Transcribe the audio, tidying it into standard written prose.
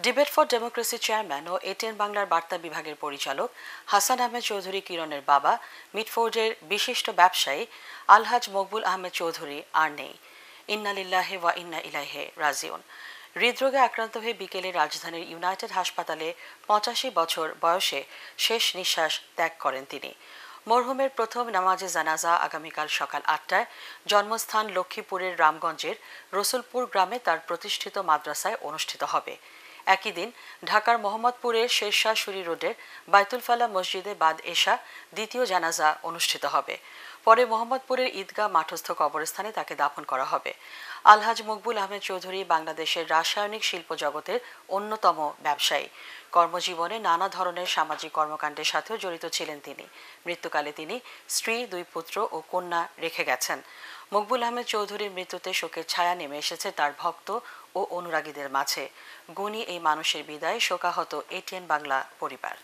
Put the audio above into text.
Debate for democracy chairman ও ATN বাংলার বার্তা বিভাগের পরিচালক হাসান আহমেদ চৌধুরী কিরণের বাবা মিটফোর্ডের বিশিষ্ট ব্যবসায়ী আলহাজ মকবুল আহমেদ চৌধুরী আর নেই। ইন্না লিল্লাহি ওয়া ইন্না ইলাইহি রাজিউন। হৃদরোগে আক্রান্ত হয়ে বিকেলে রাজধানীর ইউনাইটেড হাসপাতালে ৮৫ বছর বয়সে শেষ নিঃশ্বাস ত্যাগ করেন তিনি। মরহুমের প্রথম নামাজে জানাজা আগামীকাল সকাল ৮টায় জন্মস্থান লক্ষ্মীপুরের রামগঞ্জের রসুলপুর গ্রামে তার প্রতিষ্ঠিত মাদ্রাসায় অনুষ্ঠিত হবে। একই দিন ঢাকার মোহাম্মদপুরের শেরশাহ সুরি রোডের বাইতুল ফালা মসজিদে বাদ এশা দ্বিতীয় জানাজা অনুষ্ঠিত হবে। পরে মোহাম্মদপুরের ঈদগাহ মাঠস্থ কবরস্থানে তাকে দাফন করা হবে। আলহাজ মকবুল আহমেদ চৌধুরী বাংলাদেশের রাসায়নিক শিল্প জগতের অন্যতম ব্যবসায়ী। কর্মজীবনে নানা ধরনের সামাজিক কর্মকাণ্ডের সাথেও জড়িত ছিলেন তিনি। মৃত্যুকালে তিনি স্ত্রী, 2 পুত্র ও কন্যা রেখে গেছেন। মকবুল আহমেদ চৌধুরীর মৃত্যুতে শোকের ছায়া নেমে এসেছে তার ভক্ত ও অনুরাগীদের মাঝে। গুণী এই মানুষের বিদায় শোকাহত এটিএন বাংলা পরিবার।